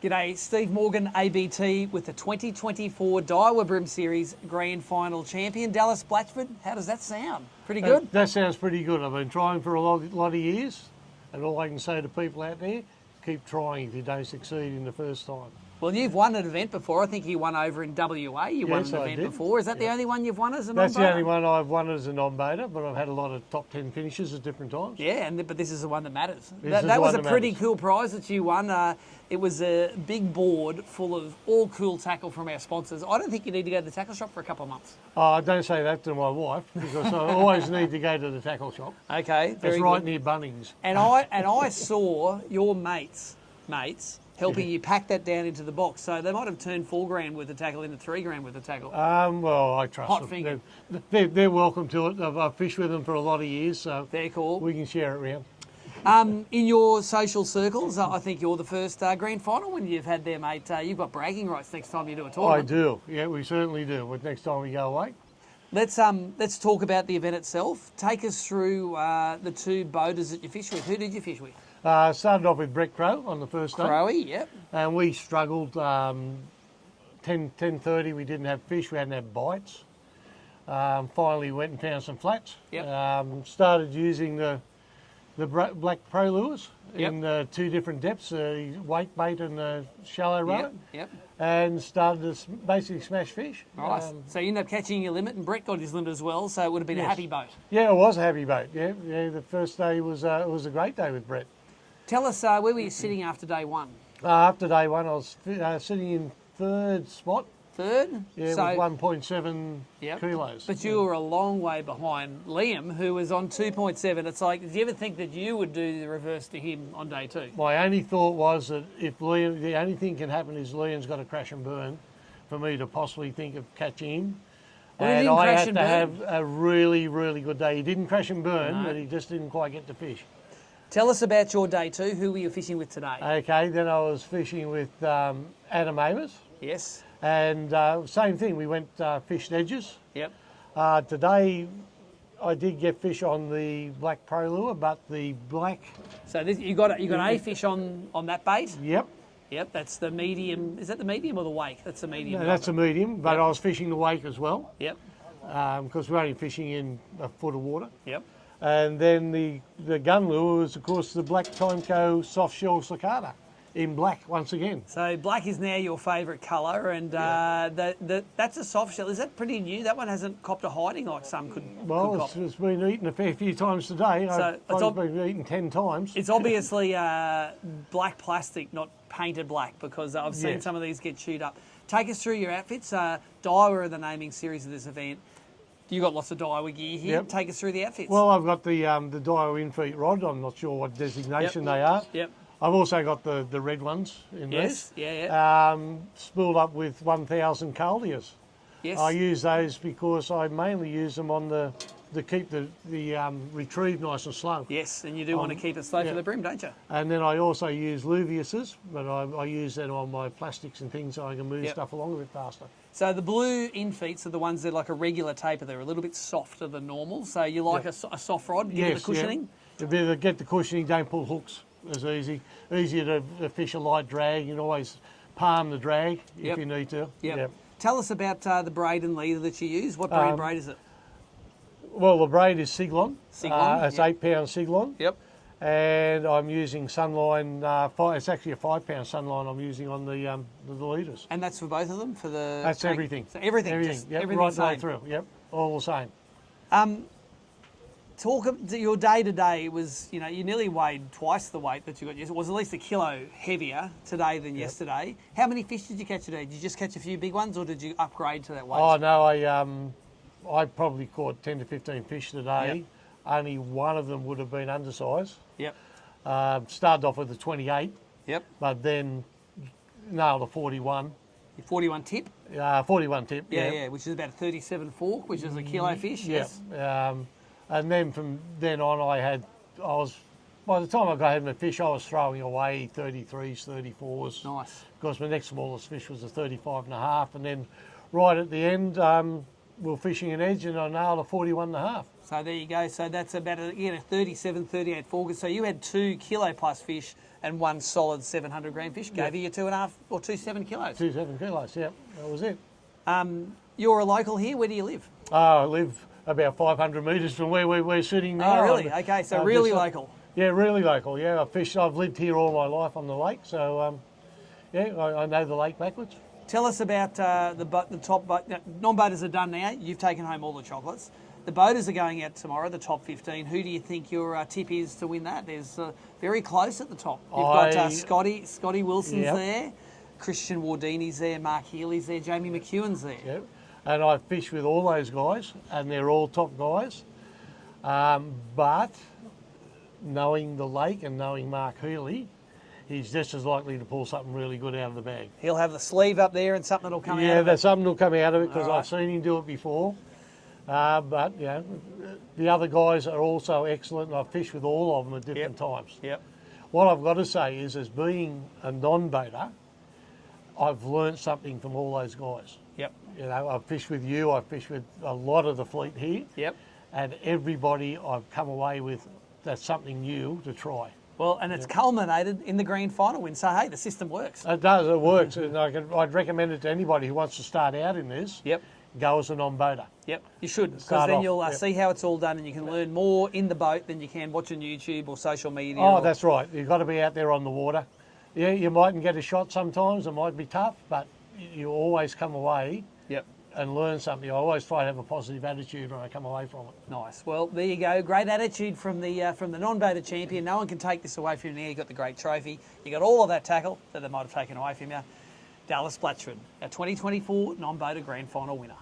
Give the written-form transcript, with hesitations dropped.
G'day, Steve Morgan, ABT, with the 2024 Daiwa BREAM Series Grand Final champion, Dallas Blatchford. How does that sound? Pretty good? That sounds pretty good. I've been trying for a lot of years, and all I can say to people out there, keep trying if you don't succeed in the first time. Well, you've won an event before. I think you won over in WA. You won an event before. Is that the only one you've won as a non-baiter? That's the only one I've won as a non-baiter, but I've had a lot of top 10 finishes at different times. Yeah, but this is the one that matters. That was a pretty cool prize that you won. It was a big board full of all cool tackle from our sponsors. I don't think you need to go to the tackle shop for a couple of months. Oh, I don't say that to my wife, because I always need to go to the tackle shop. Okay, very It's right good. near Bunnings. And I saw your mates helping you pack that down into the box. So they might have turned $4,000 worth of tackle into $3,000 worth of tackle. Well, I trust Hot them. finger. They're welcome to it. I've fished with them for a lot of years, so Very cool. we can share it around. In your social circles, I think you're the first grand final when you've had there, mate. You've got bragging rights next time you do a tournament. I do. Yeah, we certainly do. But next time we go away. Let's talk about the event itself. Take us through the two boaters that you fished with. Who did you fish with? Started off with Brett Crowe on the first day. Crowe, yep. And we struggled. 10:30 we didn't have fish, we hadn't had bites. Finally went and found some flats. Yep. Started using the black pro lures Yep. in two different depths, weight bait and shallow rod. Yep. And started to basically smash fish. Nice. So you ended up catching your limit, and Brett got his limit as well, so it would have been a happy boat. Yeah, it was a happy boat. Yeah, the first day was it was a great day with Brett. Tell us, where were you sitting after day one? After day one, I was sitting in third spot. Third? Yeah, So, with 1.7 Yep. kilos. But you were a long way behind Liam, who was on 2.7. It's like, did you ever think that you would do the reverse to him on day two? My only thought was that if Liam, the only thing can happen is Liam's got to crash and burn for me to possibly think of catching him. Well, he and didn't I crash had and to burn. have a really, really good day. He didn't crash and burn, No. but he just didn't quite get the fish. Tell us about your day two. Who were you fishing with today? Okay, then I was fishing with Adam Amos. Yes. And same thing, we went fished edges. Yep. Today I did get fish on the black pro lure, but the black, So you got a fish on that bait? yep, Yep, that's the medium. Is that the medium or the wake? That's the medium. no, that's a medium, but Yep. I was fishing the wake as well, Yep. because we're only fishing in a foot of water. Yep. And then the gun lure was, of course, the black Timeco soft shell cicada in black once again. So black is now your favourite colour, and that's a soft shell. Is that pretty new? That one hasn't copped a hiding like some could Well, cop. it's been eaten a fair few times today. So I've been eaten 10 times. It's obviously black plastic, not painted black, because I've seen Yes. some of these get chewed up. Take us through your outfits. Daiwa are the naming series of this event. You got lots of Daiwa gear here. Yep. Take us through the outfits. Well, I've got the Daiwa in-feet rod. I'm not sure what designation they are. Yep. I've also got the red ones in Yes. this. Yeah. Spooled up with 1,000 Caldias. Yes. I use those because I mainly use them on to keep the retrieve nice and slow. Yes, and you do want to keep it slow for the bream, don't you? And then I also use Luviuses, but I use that on my plastics and things so I can move Yep. stuff along a bit faster. So the blue infeets are the ones that are like a regular taper. They're a little bit softer than normal. So you like a soft rod, give it the cushioning? Yeah. If you get the cushioning, don't pull hooks as easy. Easier to fish a light drag. You can always palm the drag if you need to. Yep. Tell us about the braid and leader that you use. What brand braid is it? Well, the braid is Siglon. Siglon, It's 8 pound Siglon. Yep. And I'm using Sunline, it's actually a 5 pound Sunline I'm using on the leaders. And that's for both of them? For the That's tank? everything. So everything? Everything, Just yep, everything right the the way same? through, yep, all the same. Talk your day to day was, you nearly weighed twice the weight that you got yesterday. It was at least a kilo heavier today than yesterday. How many fish did you catch today? Did you just catch a few big ones, or did you upgrade to that weight? Oh no, I probably caught 10 to 15 fish today. Yep. Only one of them would have been undersized. Yep. Started off with a 28, Yep. but then nailed a 41. Your 41 tip? 41 tip, Yeah, which is about a 37 fork, which is a kilo fish. Yeah. Yes. And then from then on, by the time I got home to fish, I was throwing away 33s, 34s. Nice. Because my next smallest fish was a 35 and a half. And then right at the end, we were fishing an edge and I nailed a 41 and a half. So there you go. So that's about a 37, 38 forward. So you had 2 kilo plus fish and 1 solid 700 gram fish. Gave you 2.5 or 2.7 kilos. 2.7 kilos, yeah, that was it. You're a local here. Where do you live? I live about 500 metres from where we're sitting now. Oh, really? Okay, so really local. Yeah, really local. Yeah, I've lived here all my life on the lake, so yeah, I know the lake backwards. Tell us about the top boat. Non-boaters are done now. You've taken home all the chocolates. The boaters are going out tomorrow, the top 15. Who do you think your tip is to win that? There's very close at the top. You've got Scotty Wilson's there, Christian Wardini's there, Mark Healy's there, Jamie McEwen's there. Yep. And I fish with all those guys, and they're all top guys. But knowing the lake and knowing Mark Healy, he's just as likely to pull something really good out of the bag. He'll have the sleeve up there and something will come out of it. Yeah, there's something will come out of it because I've seen him do it before. But, you know, the other guys are also excellent, and I've fished with all of them at different times. Yep. What I've got to say is, as being a non-boater, I've learnt something from all those guys. Yep. You know, I've fished with you, I've fished with a lot of the fleet here. Yep. And everybody I've come away with, that's something new to try. Well, and it's culminated in the grand final win. So, hey, the system works. It does, it works. And I'd recommend it to anybody who wants to start out in this. Yep. Go as a non-boater. Yep, you should, because then you'll see how it's all done and you can learn more in the boat than you can watching YouTube or social media. Oh, that's right. You've got to be out there on the water. Yeah, you mightn't get a shot sometimes. It might be tough, but you always come away and learn something. I always try to have a positive attitude when I come away from it. Nice. Well, there you go. Great attitude from the non-boater champion. No one can take this away from you now. You got the great trophy. You got all of that tackle that they might have taken away from you. Dallas Blatchford, our 2024 non-boater grand final winner.